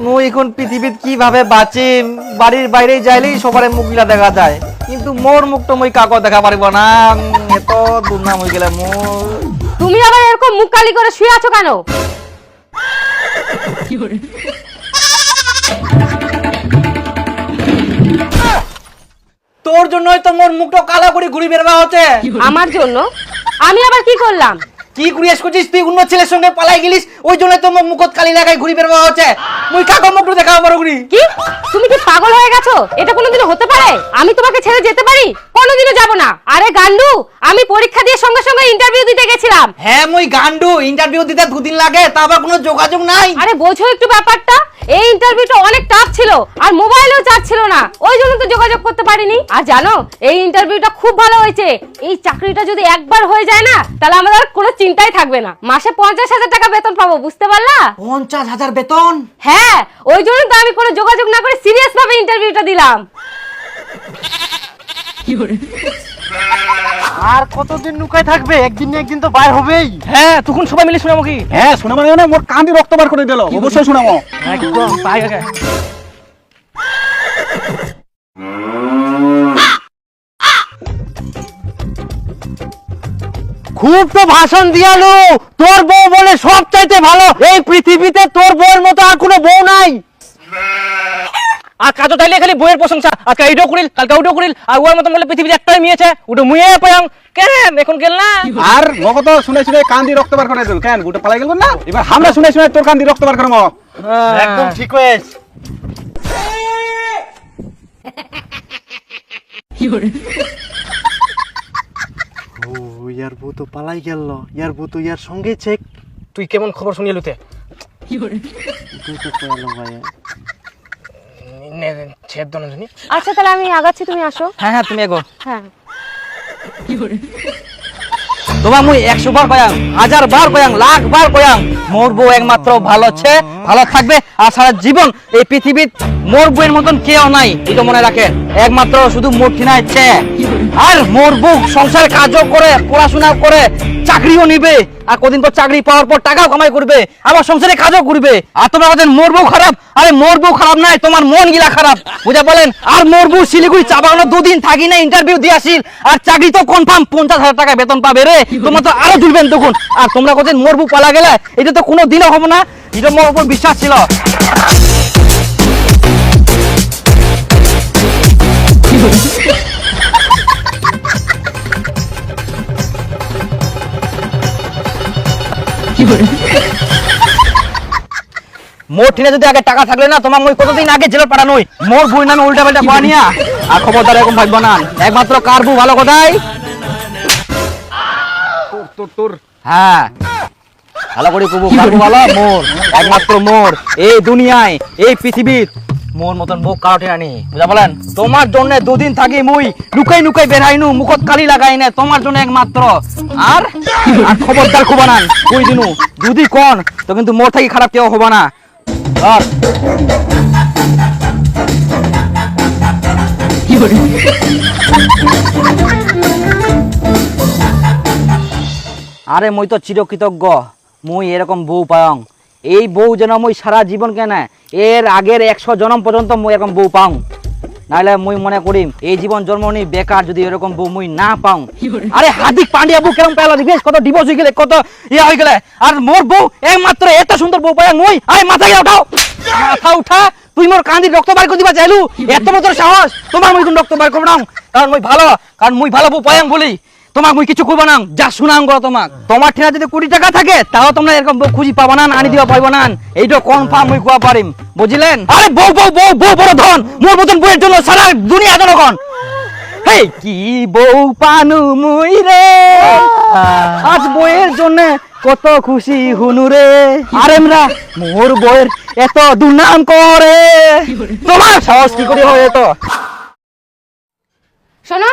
মুই এখন পৃথিবীত কিভাবে বাঁচিম? বাড়ির বাইরে যাইলেই সবার মুখগুলা দেখা যায়, কিন্তু মোর মুখটা মুই কাকো দেখা পারিব না। এত দুর্নাম হয়ে গেলে মোর। তুমি আবার এরকম মুখ কালি করে শুয়ে আছো কেন? তোর জন্যই তো মোর মুখটা কালো করে ঘুরি বেরবা হচ্ছে। আমার জন্য? আমি আবার কি করলাম? কি করিয়াস করছিস তুই? অন্য ছেলের সঙ্গে পালাই গেলিস, ওই জন্য তো মোর মুখত কালি লাগাই ঘুরি বেরবা হচ্ছে। মুই কাকো মুখটা দেখাবো পারো ঘুরি। কি তুমি কি পাগল হয়ে গেছো? এটা কোনোদিনও হতে পারে? আমি তোমাকে ছেড়ে যেতে পারি? কোনোদিনও যাব না। আরে গান্ডু, আমি পরীক্ষা দিয়ে সঙ্গে সঙ্গে ইন্টারভিউ দিতে গেছিলাম। হ্যাঁ মুই গান্ডু, ইন্টারভিউ দিতে দুদিন লাগে, তা আবার কোনো যোগাযোগ নাই। আরে বোঝো একটু ব্যাপারটা, এই ইন্টারভিউটা অনেক টাফ ছিল আর মোবাইলেও চার্জ ছিল না, ওই জন্য তো যোগাযোগ করতে পারিনি। আর জানো, এই ইন্টারভিউটা খুব ভালো হয়েছে। এই চাকরিটা যদি একবার হয়ে যায় না, তাহলে আমাদের আর কোনো চিন্তাই থাকবে না। মাসে 50,000 টাকা বেতন পাবো, বুঝতে পারলা? 50,000 বেতন? হ্যাঁ, ওই জন্য তো আমি কোনো যোগাযোগ না করে সিরিয়াস ভাবে ইন্টারভিউটা দিলাম। আর কতদিন লুকায় থাকবে? একদিন না একদিন তো বাইর হবেই। হ্যাঁ, তখন সবাই মিলে শোনাবো কি? হ্যাঁ, শোনাবো না, মোর কান দিয়ে রক্ত বার করে দিল। অবশ্যই শোনাবো। একদম তাই আগে। খুব তো ভাষণ দিয়ালু। তোর বউ বলে সব চাইতে ভালো। এই পৃথিবীতে তোর বউয়ের মতো আর কোনো বউ নাই। আর কাজও তাইলে খালি বইয়ের প্রশংসা, আজকে এইটাও করিল, কালকে ওইটাও করিল, আর ওর মতন বলে পৃথিবীতে একটাই মেয়েছে, ওটা মুয়ে পাইং। কেন এখন গেল না? আর মগ তো শুনে শুনে কান দিয়ে রক্ত বার করে দিল। কেন গোটা পালাই গেল না? এবার আমরা শুনে শুনে তোর কান দিয়ে রক্ত বার করবো। একদম ঠিক হয়েছে। ও ইয়ার বউ তো পালাই গেল। ইয়ার বউ তো ইয়ার সঙ্গে চেক। তুই কেমন খবর শুনিয়ে লুতে? তুই তো কয়ালো ভাই। ছেদ দন জানি। আচ্ছা তাহলে আমি আগাচ্ছি, তুমি আসো। হ্যাঁ হ্যাঁ, তুমি এগো। হ্যাঁ, তোমার মুই 100 বার কয়াং, 1000 বার কয়াং, লাখ বার কয়াং, মোর বউ একমাত্র ভালো আছে, ভালো থাকবে, আর সারা জীবন এই পৃথিবীত মোর বউয়ের মতন কেউ নাই, এটা মনে রাখেন। একমাত্র শুধু মোর ঠিনা ইচ্ছে। আর মোর বউ সংসার কাজও করে, পড়াশোনা করে, চাকরিও নিবে, আর কদিন পর চাকরি পাওয়ার পর টাকাও কামাই করবে, আবার সংসারে কাজও করবে। আর তোমরা বলেন মোর বউ খারাপ। আরে মোর বউ খারাপ নাই, তোমার মন গিলা খারাপ, বুঝা বলেন। আর মোর বউ শিলিগুড়ি চা বাগানো 2 দিন থাকি না, ইন্টারভিউ দিয়ে আসিল, আর চাকরি তো কনফার্ম 50,000 টাকা বেতন পাবে রে। তোমরা তো আরো ঝুলবেন তখন। আর তোমরা বলেন মোর বউ পালা গেলে, এটা তো কোনো দিনও হবে না। এটা মোর উপর বিশ্বাস ছিল। মোর ঠিনে যদি আগে টাকা থাকলে না, তোমার মই কতদিন আগে জেলে পাঠানোই। মোর বই নামে উল্টা পাল্টা বানিয়া, আর খবরদার এরকম ভাববো না। একমাত্র কার বউ ভালো কথাই? তোর হ্যাঁ, ভালো করে কবু, কার বউ ভালো? মোর, একমাত্র মোর। এই দুনিয়ায়, এই পৃথিবীর মোর মতন বউ কারো ঠিনা নেই, বুঝা বলেন। তোমার জন্য 2 দিন থাকি মুই লুকাই লুকাই বেরাইনু, মুখত কালি লাগাই না, তোমার জন্য একমাত্র। আর খবরদার খুবা না কই দিনু, যদি কোন তো কিন্তু মোর থাকি খারাপ কেউ হবা না। আর আরে মই তো চিরকৃতজ্ঞ, মুই এরকম বউ পাওং। এই বউ যেন মুই সারা জীবন কেন, এর আগের 100 জন্ম পর্যন্ত মুই এরকম বউ পাও। নাহলে মুই মনে করি এই জীবন জন্ম নি বেকার, যদি এরকম বউ মুই না পাও। আরে হার্দিক পান্ডিয়া বউ কেমন পেলা দিবেশ, কত ডিভোর্স হয়ে গেলে, কত ইয়া হয়ে গেলে। আর মোর বউ একমাত্র এত সুন্দর বউ পাই মুই। আরে মাথা গিয়ে উঠাও, মাথা উঠা। তুই মোর কান্দি রক্ত বার করে দিবা চাইলু? এত বড় সাহস তোমার? মুই কোন রক্ত বার করব না, কারণ মুই ভালো, কারণ মুই ভালো বউ পাইং বলি। তোমাক মুই কিছু করবো না, যা শুনাং গো তোমাক। তোমার ঠিনা যদি 20 টাকা থাকে, তাও তোমরা এরকম বউ খুঁজি পাবা না, আনি দিবা পাইব না। এইটা কনফার্ম মুই কোয়া পারিম, বুঝিলেন? আরে বউ বউ বউ বউ বড় ধন, মোর মতন বউয়ের জন্য সারা দুনিয়া জনগণ। হেই কি বউ পানু মুই রে, আজ বউয়ের জন্য কত খুশি হুনু রে। আর আমরা মোর বউয়ের এত দুর্নাম করে, তোমার সাহস কি করে হয় এত? শোনো,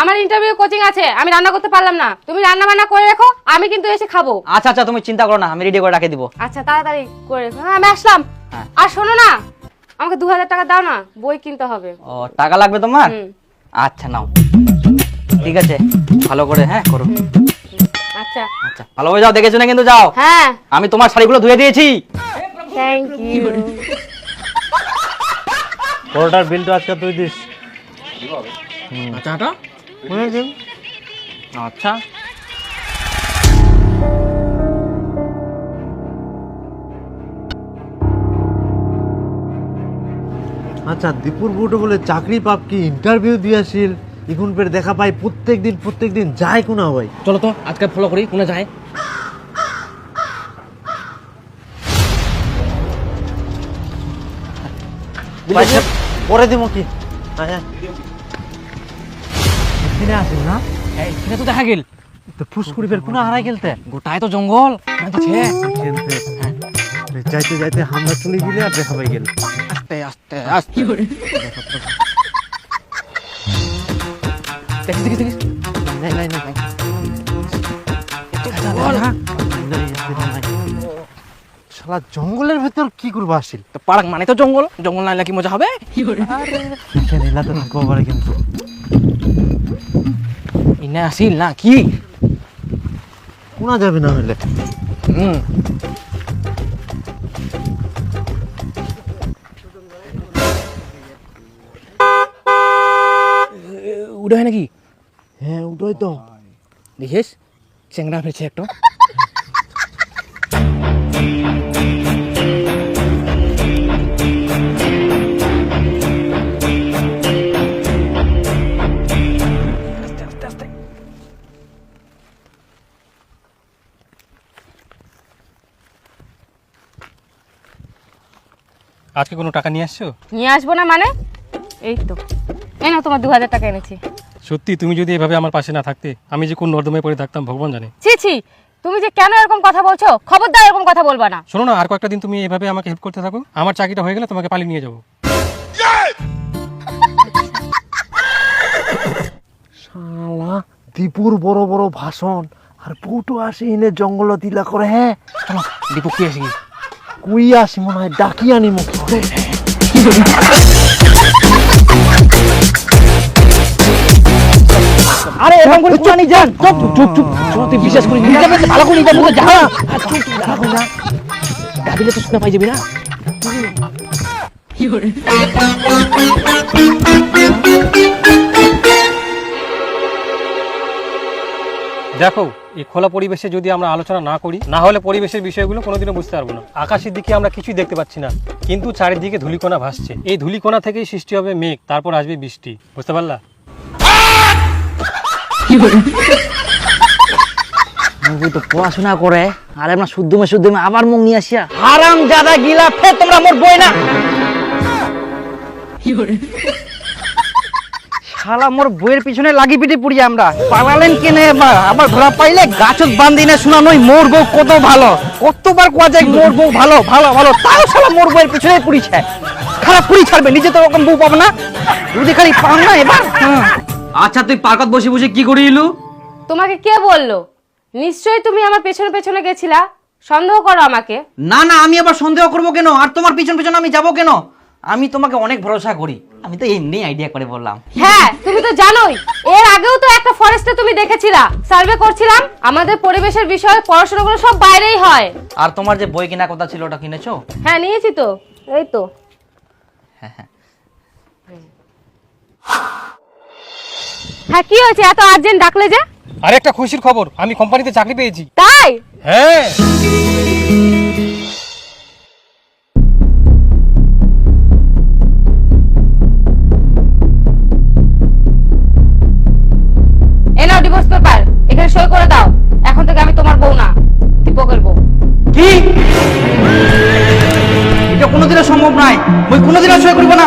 আমার ইন্টারভিউ কোচিং আছে, আমি রান্না করতে পারলাম না, তুমি রান্না বান্না করে রেখো, আমি কিন্তু এসে খাবো। আচ্ছা আচ্ছা, তুমি চিন্তা করো না, আমি রেডি করে রাখে দিব। আচ্ছা তাড়াতাড়ি করে রেখো। হ্যাঁ, আমি আসলাম। আর শোনো না, আমাকে 2000 টাকা দাও না, বই কিনতে হবে। ও, টাকা লাগবে তোমার? আচ্ছা নাও, ঠিক আছে, ভালো করে হ্যাঁ করো। আচ্ছা আচ্ছা, ভালোভাবে যাও, দেখে শুনে কিন্তু যাও। হ্যাঁ, আমি তোমার শাড়িগুলো ধুয়ে দিয়েছি। Thank you. পরোটার বিলটা আজকে তুই দিস। আচ্ছা আচ্ছা আচ্ছা দীপুর বুটো বলে চাকরি পাপ কি ইন্টারভিউ দিয়েছিল এখন ফের দেখা পাই প্রত্যেক দিন যায় কোনা ভাই। চলো তো আজকে ফলো করি কোনে যায়। পয়সা পরে দিব কি? হ্যাঁ এখানে আসিল না? এখানে তো দেখা গেল তো ফুসকুড়ি ফের কোনা হারাই গেলতে গোটায় তো জঙ্গল যাইতে যাইতে হামলা চলে গেলে আর দেখা পাই গেল। আস্তে আস্তে আস্তে দেখি দেখি দেখি নাই নাই নাই শালা জঙ্গলের ভেতর কি করবো আসিল? তো পার্ক মানে তো জঙ্গল, জঙ্গল না কি মজা হবে? এলাতে থাকবো পারে কিন্তু ইনে আসিল না কি? কোনা যাবে না হলে উড়ে হয় নাকি? হ্যাঁ ওটাই তো। দেখিস চেংড়া ফেলছে একটা। আজকে কোনো টাকা নিয়ে আসছো? নিয়ে আসবো না মানে? এই তো এই না তোমার 2000 টাকা এনেছি। সত্যি তুমি যদি এভাবে আমার পাশে না থাকতে আমি যে কোন নর্দমায় পড়ে থাকতাম ভগবান জানে। ছি ছি, তুমি যে কেন এরকম কথা বলছো? খবরদার এরকম কথা বলবা না। শোনো না, আর কয়েকটা দিন তুমি এভাবে আমাকে হেল্প করতে থাকো, আমার চাকরিটা হয়ে গেলে তোমাকে পালিয়ে নিয়ে যাবো। শালা দীপুর বড় বড় ভাষণ আর পুটো আসি এনে জঙ্গল দিলা করে। হ্যাঁ চলো দীপক কি আসি কুই আসি মনে হয় ডাকি আনি মুখ করে। আরে এরকম করে চুপ নি যান চুপ চুপ চুপ চুপ তুই বিশ্বাস করি নিজে কাছে ভালো করে নিজে যা চুপ চুপ ভালো করে যা ডাবিলে তো শুনে পাই যাবি না। দেখো এই খোলা পরিবেশে যদি আমরা আলোচনা না করি, না হলে পরিবেশের বিষয়গুলো কোনোদিনও বুঝতে পারবো না। আকাশের দিকে আমরা কিছুই দেখতে পাচ্ছি না, কিন্তু চারিদিকে ধূলিকণা ভাসছে। এই ধূলিকণা থেকেই সৃষ্টি হবে মেঘ, তারপর আসবে বৃষ্টি। বুঝতে পারলা? মুই তো পড়াশোনা করে আর আমরা শুদ্ধমে আবার মুখ নিয়ে আসিয়া হারাম জাদা গিলা ফের তোমরা মোর বই না। শালা মোর বইয়ের পিছনে লাগি পিটি পুড়ি আমরা পালালেন কেনে আবার ধরা পাইলে গাছত বান্ধি না শোনা নই মোর বউ কত ভালো, কতবার কোয়া যায় মোর বউ ভালো ভালো ভালো, তাও শালা মোর বইয়ের পিছনে পুড়িছে। খারাপ পুড়ি ছাড়বে, নিজে তো ওরকম বউ পাবো না, যদি খালি পাও না এবার। আচ্ছা তুই পার্কত বসে বসে কি করিলু? তোমাকে কে বললো? নিশ্চয়ই তুমি আমার পেছনে পেছনে গেছিলা, সন্দেহ করো আমাকে। না না আমি আবার সন্দেহ করবো কেন, আর তোমার পিছন পিছন আমি যাবো কেন? আমি তোমাকে অনেক ভরসা করি, আমি তো এমনি আইডিয়া করে বললাম। হ্যাঁ তুমি তো জানোই, এর আগেও তো একটা ফরেস্টে তুমি দেখেছিলা, সার্ভে করছিলাম। আমাদের পরিবেশের বিষয়ে পড়াশোনাগুলো সব বাইরেই হয়। আর তোমার যে বই কেনার কথা ছিল ওটা কিনেছো? হ্যাঁ নিয়েছি তো, এই তো। হ্যাঁ কি হয়েছে এত আর্জেন্ট ডাকলে যে? আর একটা খুশির খবর, আমি কোম্পানিতে চাকরি পেয়েছি। তাই? হ্যাঁ এই নাও ডিভোর্স পেপার, এখানে সই করে দাও। এখন থেকে আমি তোমার বউ না, দীপকের বউ। কি? এটা কোনোদিনও সম্ভব নয়, ওই কোনোদিনও সই করবো না।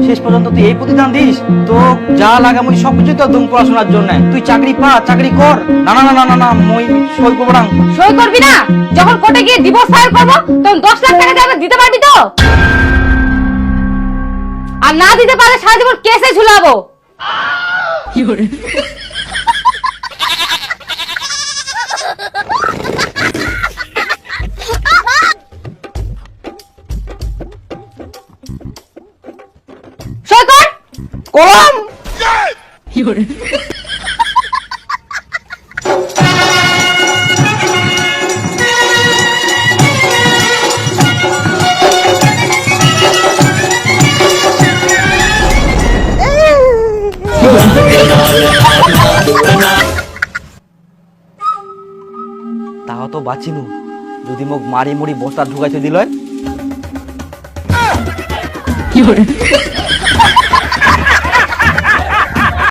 শেষ পর্যন্ত তুই এই প্রতিদান দিস, তো যা লাগে আমি সবকিছু তো দুম পড়াশোনার জন্য। তুই চাকরি পা, চাকরি কর। না না না না না মই সই করবো না। সই করবি না? যখন কোর্টে গিয়ে ডিভোর্স ফাইল করবো তখন 10 লাখ টাকা দিয়ে দিতে পারবি তো? আর না দিতে পারলে সারা জীবন কেসে ঝুলাবো। সই কর। কলম তাও তো বাঁচিনু যদি মোক মারি মুড়ি বস্তা ঢুকাইতে দিল